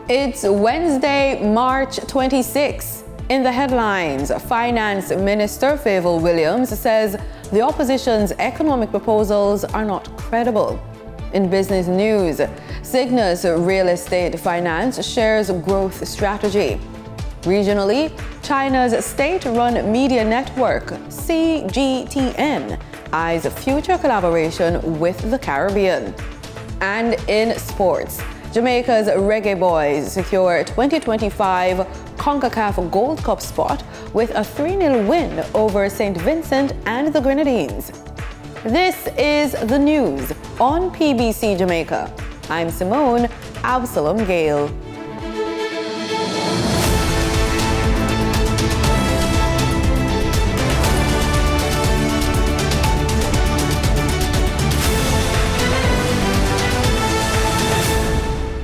It's Wednesday, March 26. In the headlines, Finance Minister Favour Williams says the opposition's economic proposals are not credible. In business news, Cygnus Real Estate Finance shares growth strategy. Regionally, China's state-run media network, CGTN, eyes future collaboration with the Caribbean. And in sports, Jamaica's Reggae Boys secure 2025 CONCACAF Gold Cup spot with a 3-0 win over St. Vincent and the Grenadines. This is the news on PBC Jamaica. I'm Simone Absalom Gale.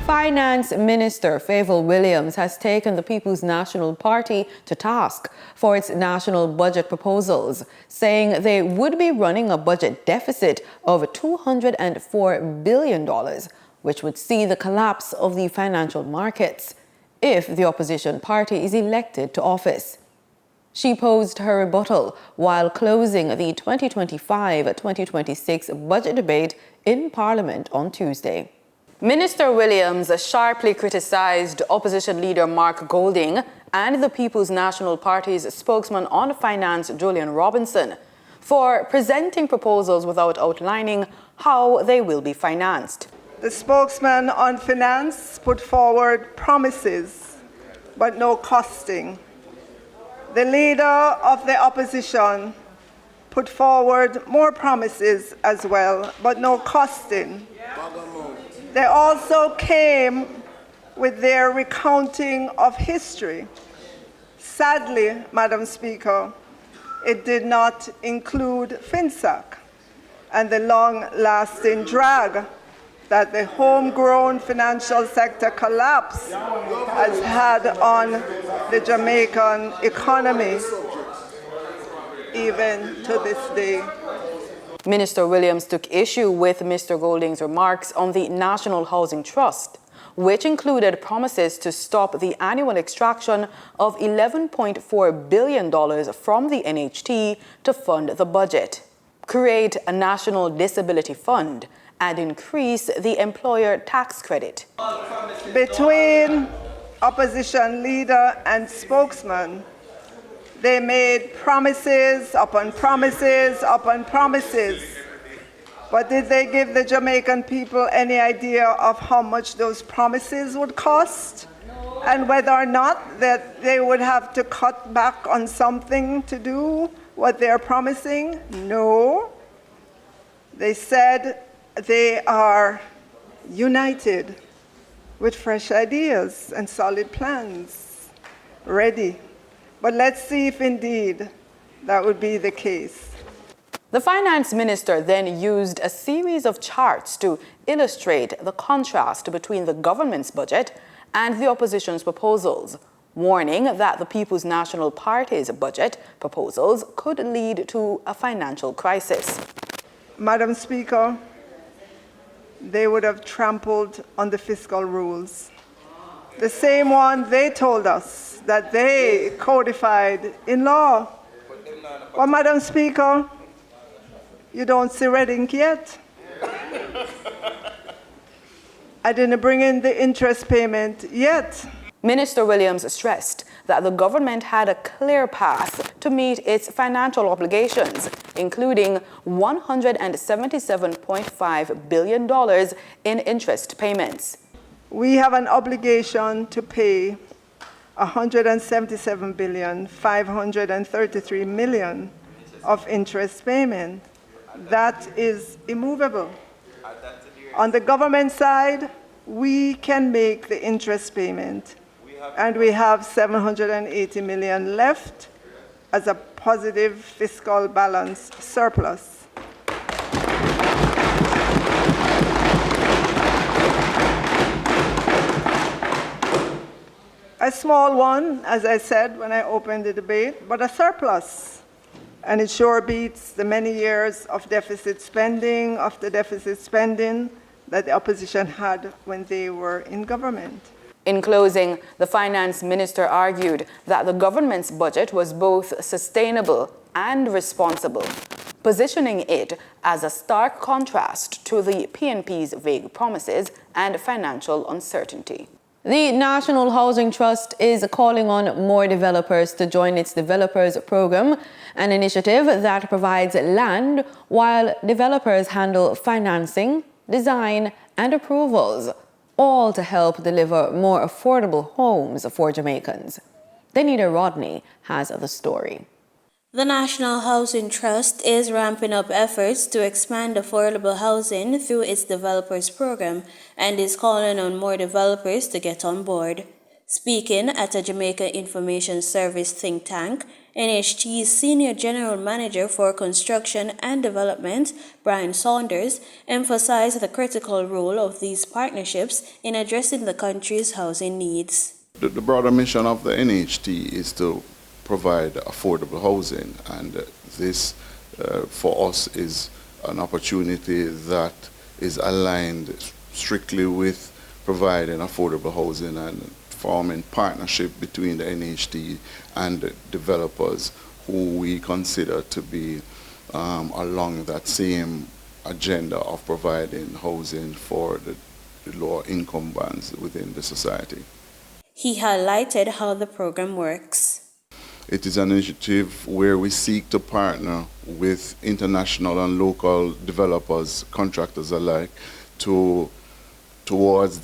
Finance Minister Favour Williams has taken the People's National Party to task for its national budget proposals, saying they would be running a budget deficit of $204 billion, which would see the collapse of the financial markets if the opposition party is elected to office. She posed her rebuttal while closing the 2025-2026 budget debate in Parliament on Tuesday. Minister Williams sharply criticized opposition leader Mark Golding and the People's National Party's spokesman on finance, Julian Robinson, for presenting proposals without outlining how they will be financed. The spokesman on finance put forward promises, but no costing. The leader of the opposition put forward more promises as well, but no costing. They also came with their recounting of history. Sadly, Madam Speaker, it did not include FinSAC and the long-lasting drag that the homegrown financial sector collapse has had on the Jamaican economy, even to this day. Minister Williams took issue with Mr. Golding's remarks on the National Housing Trust, which included promises to stop the annual extraction of $11.4 billion from the NHT to fund the budget, create a national disability fund, and increase the employer tax credit. Between opposition leader and spokesman, they made promises upon promises upon promises. But did they give the Jamaican people any idea of how much those promises would cost? No. And whether or not that they would have to cut back on something to do what they're promising? No. They said they are united with fresh ideas and solid plans, ready. But let's see if indeed that would be the case. The finance minister then used a series of charts to illustrate the contrast between the government's budget and the opposition's proposals, warning that the People's National Party's budget proposals could lead to a financial crisis. Madam Speaker, they would have trampled on the fiscal rules. The same one they told us that they codified in law. Well, Madam Speaker, you don't see red ink yet. I didn't bring in the interest payment yet. Minister Williams stressed that the government had a clear path to meet its financial obligations, including $177.5 billion in interest payments. We have an obligation to pay $177.533 billion of interest payment. That is immovable. On the government side, we can make the interest payment, and we have $780 million left as a positive fiscal balance surplus. A small one, as I said when I opened the debate, but a surplus. And it sure beats the many years of deficit spending that the opposition had when they were in government. In closing, the finance minister argued that the government's budget was both sustainable and responsible, positioning it as a stark contrast to the PNP's vague promises and financial uncertainty. The National Housing Trust is calling on more developers to join its Developers Program, an initiative that provides land while developers handle financing, design, and approvals, all to help deliver more affordable homes for Jamaicans. Danita Rodney has the story. The National Housing Trust is ramping up efforts to expand affordable housing through its Developers Program and is calling on more developers to get on board. Speaking at a Jamaica Information Service think tank, NHT's Senior General Manager for Construction and Development, Brian Saunders, emphasized the critical role of these partnerships in addressing the country's housing needs. The broader mission of the NHT is to provide affordable housing, and this for us is an opportunity that is aligned strictly with providing affordable housing and forming partnership between the NHT and the developers who we consider to be along that same agenda of providing housing for the lower income bands within the society. He highlighted how the program works. It is an initiative where we seek to partner with international and local developers, contractors alike, towards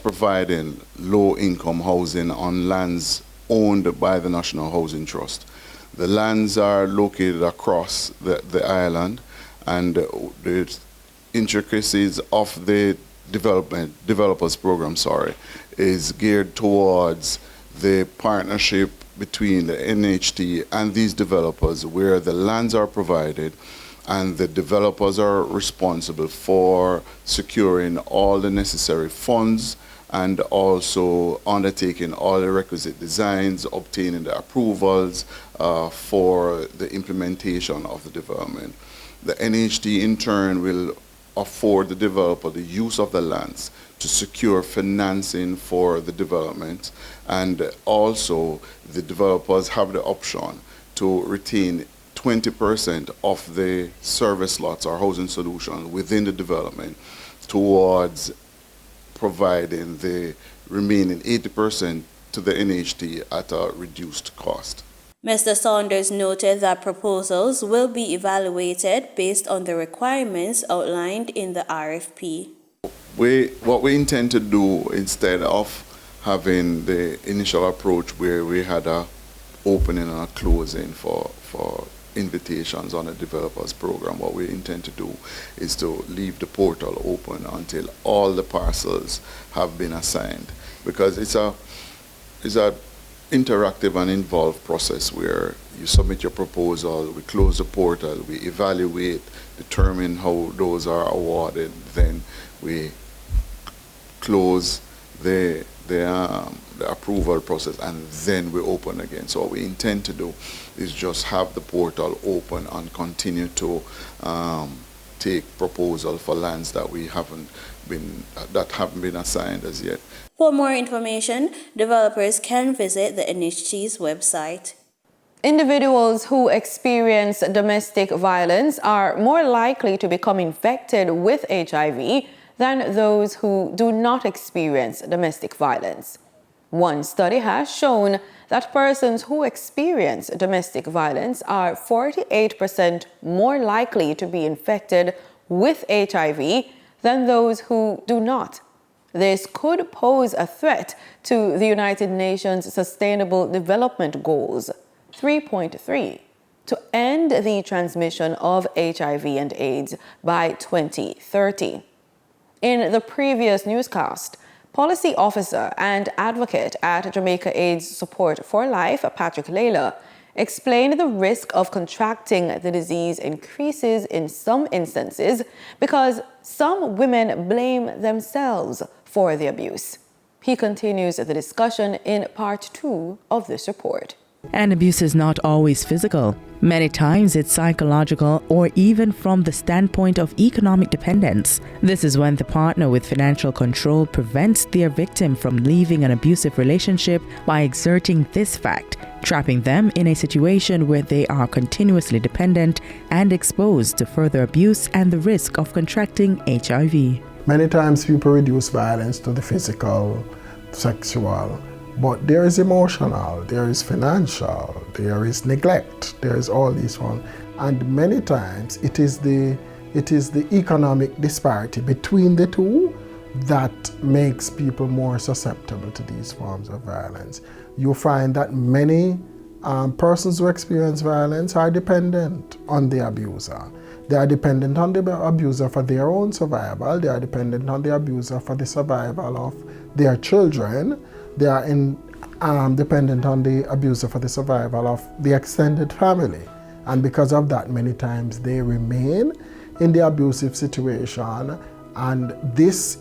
providing low-income housing on lands owned by the National Housing Trust. The lands are located across the island, and the intricacies of the developers program, is geared towards the partnership between the NHT and these developers, where the lands are provided and the developers are responsible for securing all the necessary funds and also undertaking all the requisite designs, obtaining the approvals for the implementation of the development. The NHT in turn will afford the developer the use of the lands to secure financing for the development, and also the developers have the option to retain 20% of the service lots or housing solutions within the development towards providing the remaining 80% to the NHT at a reduced cost. Mr. Saunders noted that proposals will be evaluated based on the requirements outlined in the RFP. What we intend to do, instead of having the initial approach where we had a opening and a closing for invitations on a developers program, what we intend to do is to leave the portal open until all the parcels have been assigned, because it's a interactive and involved process where you submit your proposal, we close the portal, we evaluate, determine how those are awarded, then we close the approval process, and then we open again. So what we intend to do is just have the portal open and continue to take proposal for lands that haven't been assigned as yet. For more information, developers can visit the NHT's website. Individuals who experience domestic violence are more likely to become infected with HIV than those who do not experience domestic violence. One study has shown that persons who experience domestic violence are 48% more likely to be infected with HIV than those who do not. This could pose a threat to the United Nations Sustainable Development Goals 3.3 to end the transmission of HIV and AIDS by 2030. In the previous newscast, policy officer and advocate at Jamaica AIDS Support for Life, Patrick Layla, explained the risk of contracting the disease increases in some instances because some women blame themselves for the abuse. He continues the discussion in part 2 of this report. And abuse is not always physical. Many times it's psychological or even from the standpoint of economic dependence. This is when the partner with financial control prevents their victim from leaving an abusive relationship by exerting this fact, trapping them in a situation where they are continuously dependent and exposed to further abuse and the risk of contracting HIV. Many times people reduce violence to the physical, sexual, but there is emotional, there is financial, there is neglect, there is all these forms. And many times it is the economic disparity between the two that makes people more susceptible to these forms of violence. You find that many persons who experience violence are dependent on the abuser. They are dependent on the abuser for their own survival. They are dependent on the abuser for the survival of their children. They are dependent on the abuser for the survival of the extended family. And because of that, many times they remain in the abusive situation, and this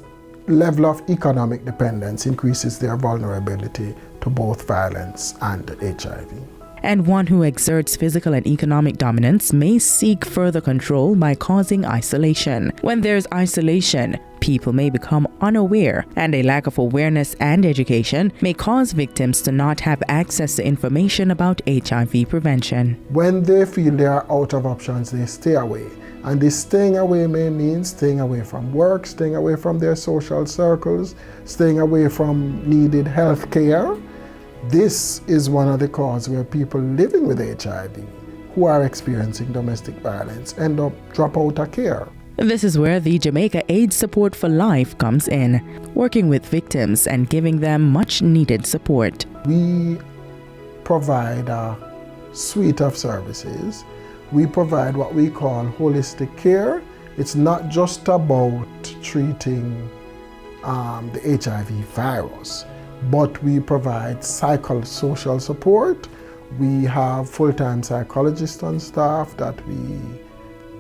level of economic dependence increases their vulnerability to both violence and HIV. And one who exerts physical and economic dominance may seek further control by causing isolation. When there's isolation, people may become unaware, and a lack of awareness and education may cause victims to not have access to information about HIV prevention. When they feel they are out of options, they stay away. And this staying away may mean staying away from work, staying away from their social circles, staying away from needed health care. This is one of the causes where people living with HIV who are experiencing domestic violence end up drop out of care. This is where the Jamaica AIDS Support for Life comes in, working with victims and giving them much needed support. We provide a suite of services. We provide what we call holistic care. It's not just about treating the HIV virus, but we provide psychosocial support. We have full-time psychologists on staff that we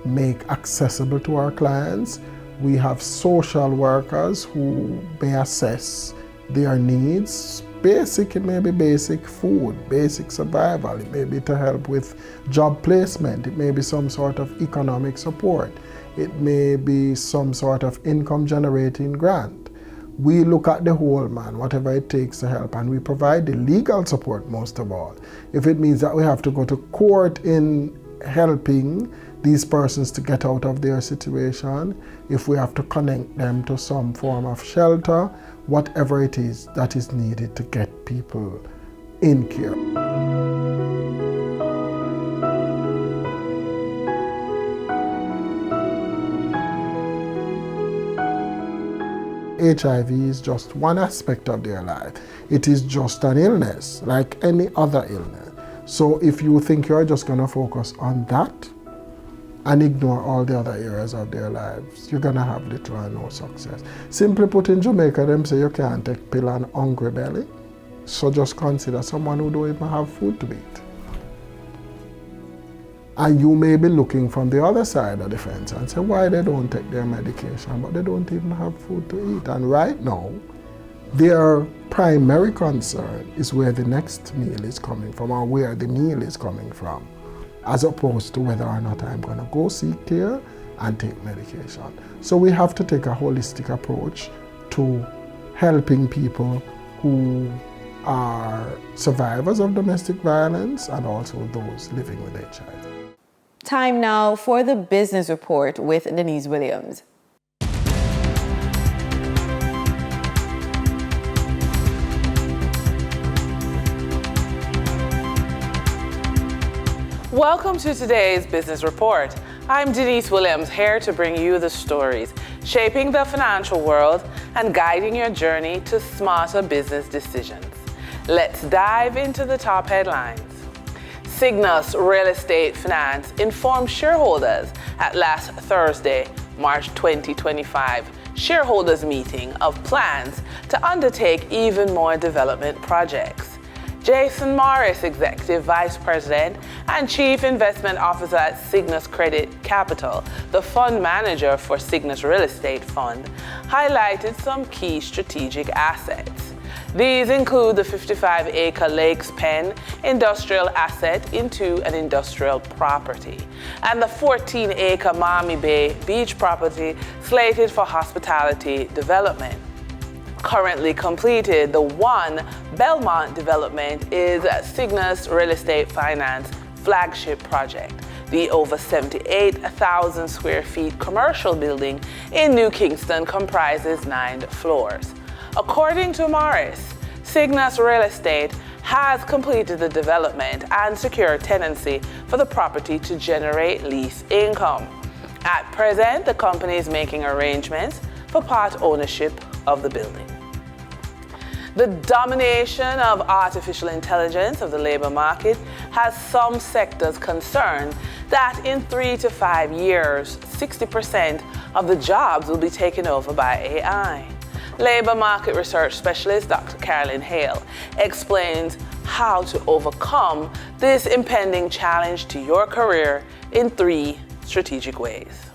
make accessible to our clients. We have social workers who may assess their needs. It may be basic food, basic survival. It may be to help with job placement. It may be some sort of economic support. It may be some sort of income generating grant. We look at the whole man, whatever it takes to help, and we provide the legal support most of all. If it means that we have to go to court in helping these persons to get out of their situation, if we have to connect them to some form of shelter, whatever it is that is needed to get people in care. HIV is just one aspect of their life. It is just an illness, like any other illness. So if you think you're just going to focus on that and ignore all the other areas of their lives, you're going to have little or no success. Simply put, in Jamaica, them say you can't take pill on hungry belly. So just consider someone who don't even have food to eat. And you may be looking from the other side of the fence and say why they don't take their medication, but they don't even have food to eat. And right now, their primary concern is where the next meal is coming from, or where the meal is coming from, as opposed to whether or not I'm going to go seek care and take medication. So we have to take a holistic approach to helping people who are survivors of domestic violence and also those living with HIV. Time now for the business report with Denise Williams. Welcome to today's business report. I'm Denise Williams, here to bring you the stories shaping the financial world and guiding your journey to smarter business decisions. Let's dive into the top headlines. Cygnus Real Estate Finance informed shareholders at last Thursday, March 2025, shareholders meeting of plans to undertake even more development projects. Jason Morris, Executive Vice President and Chief Investment Officer at Cygnus Credit Capital, the fund manager for Cygnus Real Estate Fund, highlighted some key strategic assets. These include the 55-acre Lakes Pen industrial asset into an industrial property and the 14-acre Miami Bay beach property slated for hospitality development. Currently completed, the One Belmont development is Cygnus Real Estate Finance flagship project. The over 78,000 square feet commercial building in New Kingston comprises 9 floors. According to Morris, Cygnus Real Estate has completed the development and secured tenancy for the property to generate lease income. At present, the company is making arrangements for part ownership of the building. The domination of artificial intelligence of the labor market has some sectors concerned that in 3 to 5 years, 60% of the jobs will be taken over by AI. Labor market research specialist Dr. Carolyn Hale explains how to overcome this impending challenge to your career in 3 strategic ways.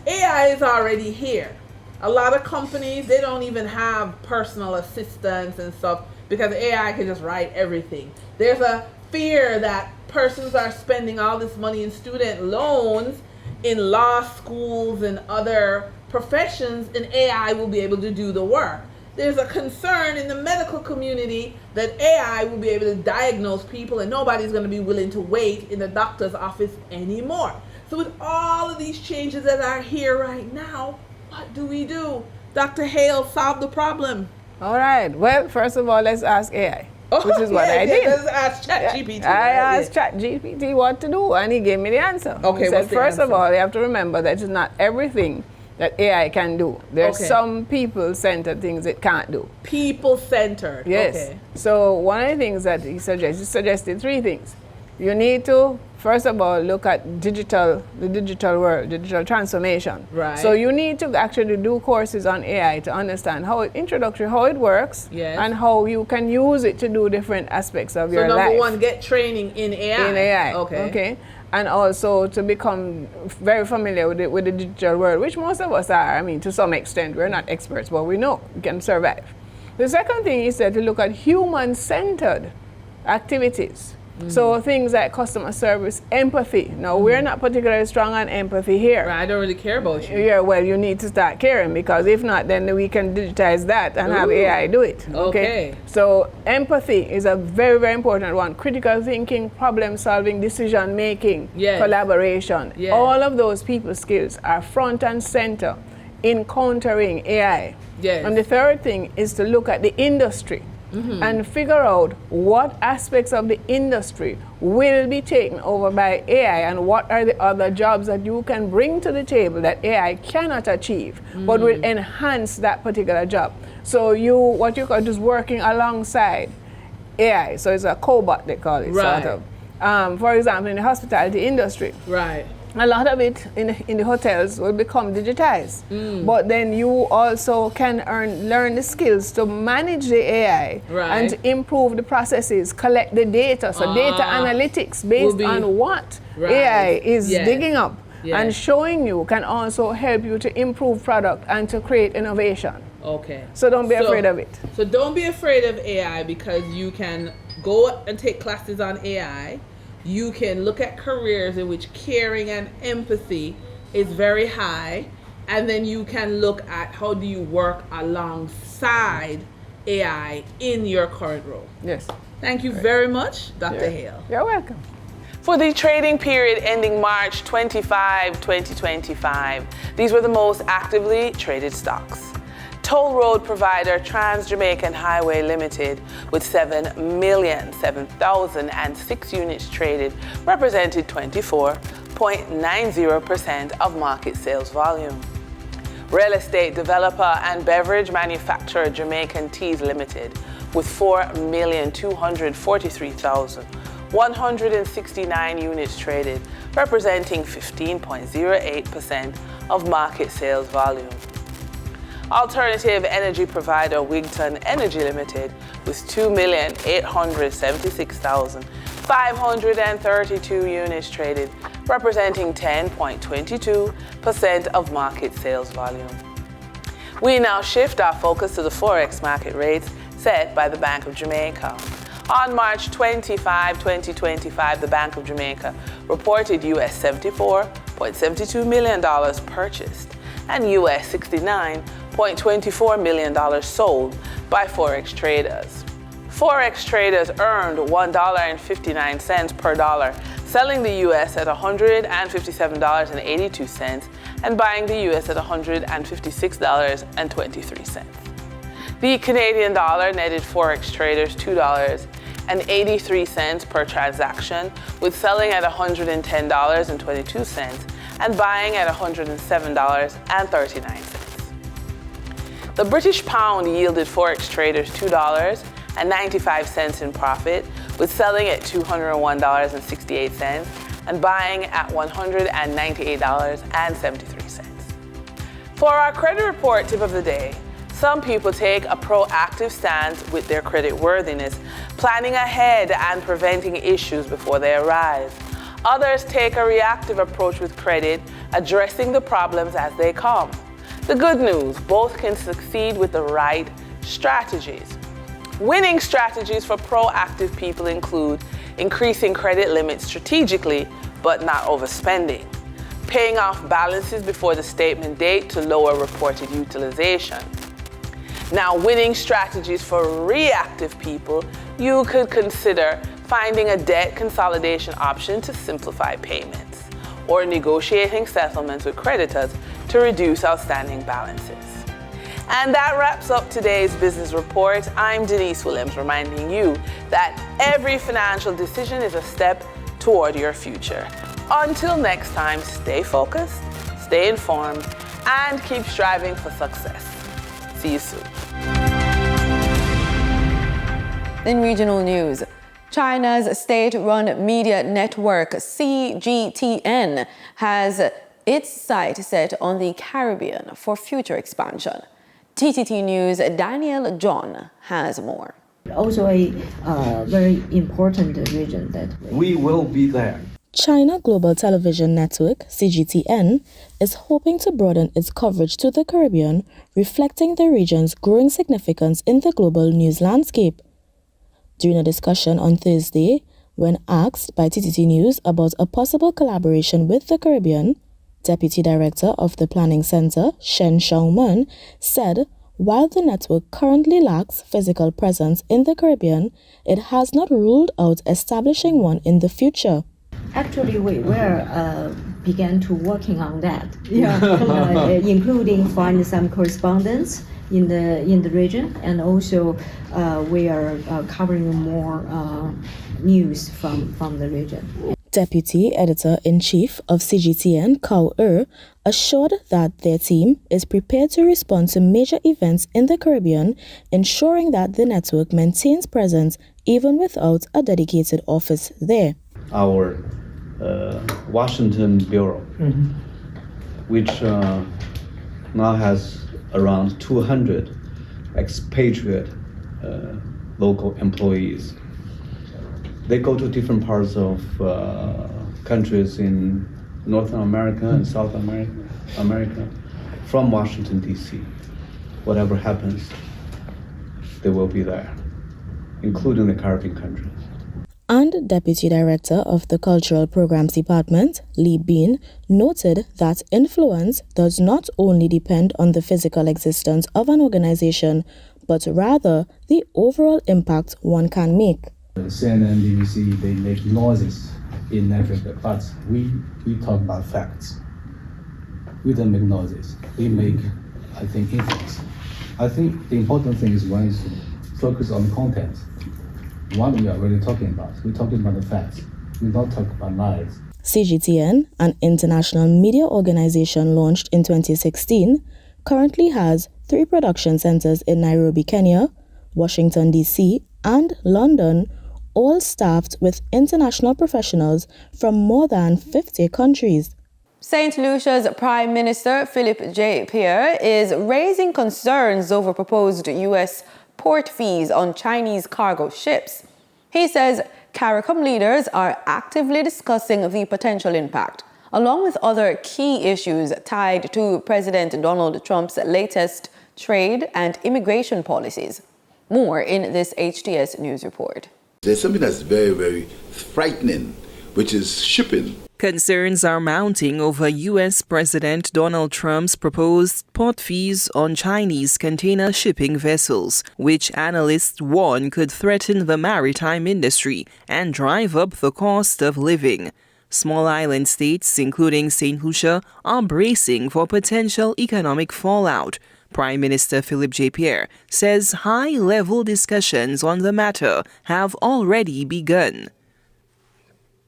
AI is already here. A lot of companies, they don't even have personal assistants and stuff because AI can just write everything. There's a fear that persons are spending all this money in student loans in law schools and other professions, and AI will be able to do the work. There's a concern in the medical community that AI will be able to diagnose people and nobody's going to be willing to wait in the doctor's office anymore. So with all of these changes that are here right now, what do? Dr. Hale, solve the problem. All right. Well, first of all, let's ask AI, which is what I did. Let's ask ChatGPT. I asked ChatGPT what to do, and he gave me the answer. Okay, he said, first of all, you have to remember that it's not everything that AI can do. There's some people-centered things it can't do. People-centered. Yes. Okay. So one of the things that he suggested 3 things. You need to, first of all, look at the digital world, digital transformation. Right. So you need to actually do courses on AI to understand how it works, yes, and how you can use it to do different aspects of your life. So number 1, get training in AI. In AI. Okay. And also to become very familiar with the digital world, which most of us are. I mean, to some extent, we're not experts, but we know we can survive. The second thing is that to look at human-centered activities. So things like customer service, empathy. Now, we're not particularly strong on empathy here. Right, I don't really care about you. Yeah, well, you need to start caring, because if not, then we can digitize that and have AI do it. Okay. So empathy is a very, very important one. Critical thinking, problem solving, decision making, collaboration. Yes. All of those people skills are front and center in countering AI. Yes. And the third thing is to look at the industry. And figure out what aspects of the industry will be taken over by AI, and what are the other jobs that you can bring to the table that AI cannot achieve, but will enhance that particular job. So what you call just working alongside AI. So it's a cobot, they call it, right, sort of. For example, in the hospitality industry. Right. A lot of it in the hotels will become digitized. But then you also can learn the skills to manage the AI, and to improve the processes, collect the data. So data analytics based on what AI is digging up and showing you can also help you to improve product and to create innovation. Okay. So don't be afraid of it. So don't be afraid of AI, because you can go and take classes on AI. You can look at careers in which caring and empathy is very high, and then you can look at how do you work alongside AI in your current role. Yes. Thank you very much, Dr. Hale. You're welcome. For the trading period ending March 25, 2025, these were the most actively traded stocks. Toll road provider Trans-Jamaican Highway Limited, with 7,007,006 units traded, represented 24.90% of market sales volume. Real estate developer and beverage manufacturer Jamaican Teas Limited, with 4,243,169 units traded, representing 15.08% of market sales volume. Alternative energy provider Wigton Energy Limited, with 2,876,532 units traded, representing 10.22% of market sales volume. We now shift our focus to the Forex market rates set by the Bank of Jamaica. On March 25, 2025, the Bank of Jamaica reported US $74.72 million purchased and US $69.24 million sold by Forex traders. Forex traders earned $1.59 per dollar, selling the US at $157.82 and buying the US at $156.23. The Canadian dollar netted Forex traders $2.83 per transaction, with selling at $110.22 and buying at $107.39. The British pound yielded Forex traders $2.95 in profit, with selling at $201.68 and buying at $198.73. For our credit report tip of the day, some people take a proactive stance with their credit worthiness, planning ahead and preventing issues before they arise. Others take a reactive approach with credit, addressing the problems as they come. The good news, both can succeed with the right strategies. Winning strategies for proactive people include increasing credit limits strategically, but not overspending, paying off balances before the statement date to lower reported utilization. Now, winning strategies for reactive people, you could consider finding a debt consolidation option to simplify payments, or negotiating settlements with creditors to reduce outstanding balances. And that wraps up today's business report. I'm Denise Williams, reminding you that every financial decision is a step toward your future. Until next time, stay focused, stay informed, and keep striving for success. See you soon. In regional news, China's state-run media network CGTN has its sight set on the Caribbean for future expansion. TTT News' Daniel John has more. Also a very important region that we will be there. China Global Television Network, CGTN, is hoping to broaden its coverage to the Caribbean, reflecting the region's growing significance in the global news landscape. During a discussion on Thursday, when asked by TTT News about a possible collaboration with the Caribbean, Deputy Director of the Planning Center, Shen Xiaomen, said while the network currently lacks physical presence in the Caribbean, it has not ruled out establishing one in the future. Actually, we began to working on that, including find some correspondence in the region, and also we are covering more news from the region. Deputy Editor-in-Chief of CGTN, Kao assured that their team is prepared to respond to major events in the Caribbean, ensuring that the network maintains presence even without a dedicated office there. Our Washington Bureau, which now has around 200 expatriate local employees. They go to different parts of countries in North America and South America from Washington, D.C. Whatever happens, they will be there, including the Caribbean countries. And Deputy Director of the Cultural Programs Department, Lee Bean, noted that influence does not only depend on the physical existence of an organization, but rather the overall impact one can make. CNN, BBC, they make noises in Africa, but we talk about facts. We don't make noises. We make, I think, influence. I think the important thing is one is to focus on content. What we are really talking about. We're talking about the facts. We don't talk about lies. CGTN, an international media organization launched in 2016, currently has 3 production centers in Nairobi, Kenya, Washington, D.C., and London, all staffed with international professionals from more than 50 countries. St. Lucia's Prime Minister Philip J. Pierre is raising concerns over proposed U.S. port fees on Chinese cargo ships. He says CARICOM leaders are actively discussing the potential impact, along with other key issues tied to President Donald Trump's latest trade and immigration policies. More in this HTS News report. There's something that's very, very frightening, which is shipping. Concerns are mounting over U.S. President Donald Trump's proposed port fees on Chinese container shipping vessels, which analysts warn could threaten the maritime industry and drive up the cost of living. Small island states, including St. Lucia, are bracing for potential economic fallout. Prime Minister Philip J. Pierre says high-level discussions on the matter have already begun.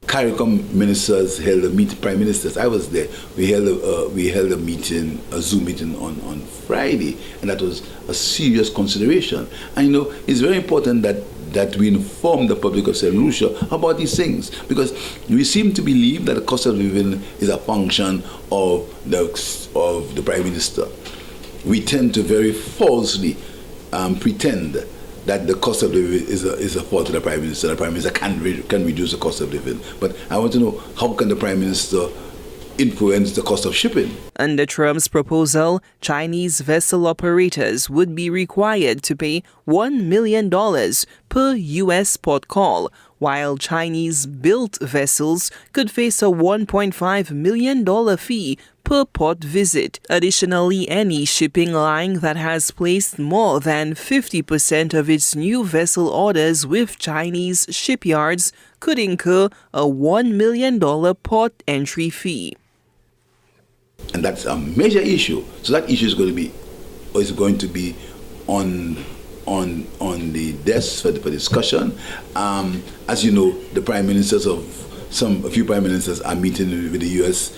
CARICOM ministers held a meeting, prime ministers, I was there. We held a meeting, a Zoom meeting on Friday, and that was a serious consideration. And it's very important that we inform the public of St. Lucia about these things, because we seem to believe that the cost of living is a function of the prime minister. We tend to very falsely pretend that the cost of living is a fault of the Prime Minister. The Prime Minister can reduce the cost of living. But I want to know, how can the Prime Minister influence the cost of shipping? Under Trump's proposal, Chinese vessel operators would be required to pay $1 million per U.S. port call, while Chinese-built vessels could face a $1.5 million fee per port visit. Additionally, any shipping line that has placed more than 50% of its new vessel orders with Chinese shipyards could incur a $1 million port entry fee. And that's a major issue. So that issue is going to be on the desk for discussion. As you know, the prime ministers a few prime ministers are meeting with the U.S.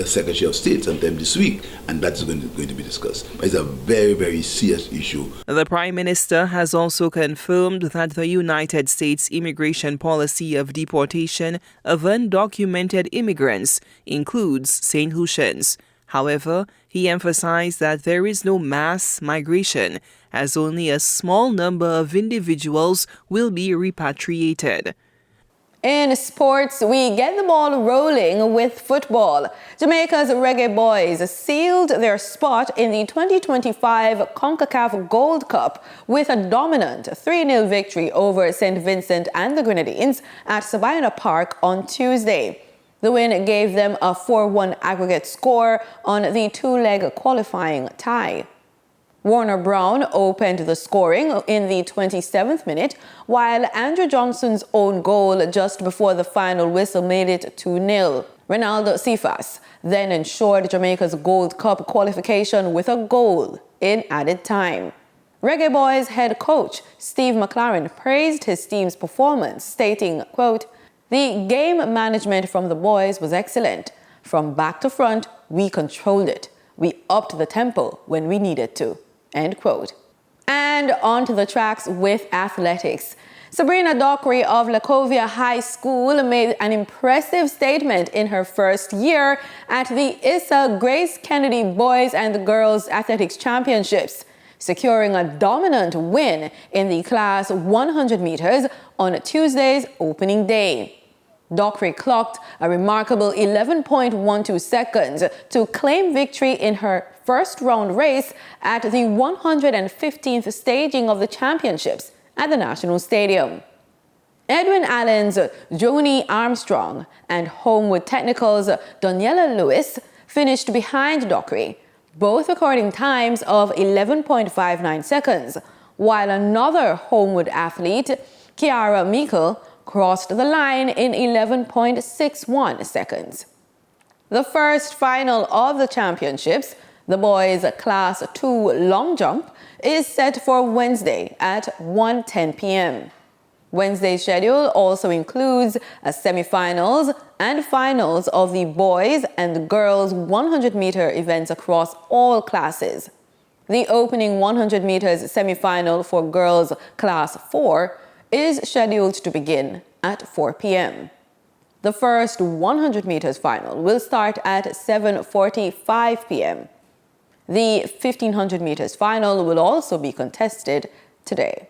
Secretary of State sometime this week, and that's going to be discussed. But it's a very, very serious issue. The Prime Minister has also confirmed that the United States immigration policy of deportation of undocumented immigrants includes St. Lucians. However, he emphasized that there is no mass migration, as only a small number of individuals will be repatriated. In sports, we get the ball rolling with football. Jamaica's Reggae Boys sealed their spot in the 2025 CONCACAF Gold Cup with a dominant 3-0 victory over St. Vincent and the Grenadines at Sabina Park on Tuesday. The win gave them a 4-1 aggregate score on the 2-leg qualifying tie. Warner Brown opened the scoring in the 27th minute, while Andrew Johnson's own goal just before the final whistle made it 2-0. Ronaldo Cephas then ensured Jamaica's Gold Cup qualification with a goal in added time. Reggae Boys head coach Steve McLaren praised his team's performance, stating, quote, "The game management from the boys was excellent. From back to front, we controlled it. We upped the tempo when we needed to." End quote. And on to the tracks with athletics. Sabrina Dockery of Lacovia High School made an impressive statement in her first year at the Issa Grace Kennedy Boys and Girls Athletics Championships, securing a dominant win in the class 100 meters on Tuesday's opening day. Dockery clocked a remarkable 11.12 seconds to claim victory in her first round race at the 115th staging of the championships at the National Stadium. Edwin Allen's Joni Armstrong and Homewood Technical's Daniela Lewis finished behind Dockery, both recording times of 11.59 seconds, while another Homewood athlete, Kiara Meikle, crossed the line in 11.61 seconds. The first final of the championships, the boys' Class 2 long jump, is set for Wednesday at 1:10 p.m. Wednesday's schedule also includes a semi-finals and finals of the boys and girls 100-meter events across all classes. The opening 100 meters semi-final for girls Class 4 is scheduled to begin at 4 p.m. The first 100 meters final will start at 7:45 p.m. The 1500 meters final will also be contested today.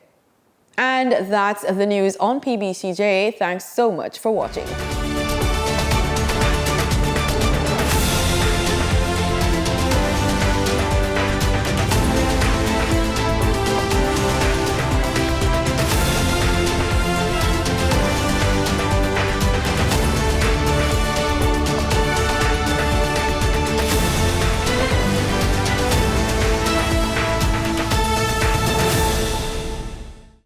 And that's the news on PBCJ. Thanks so much for watching.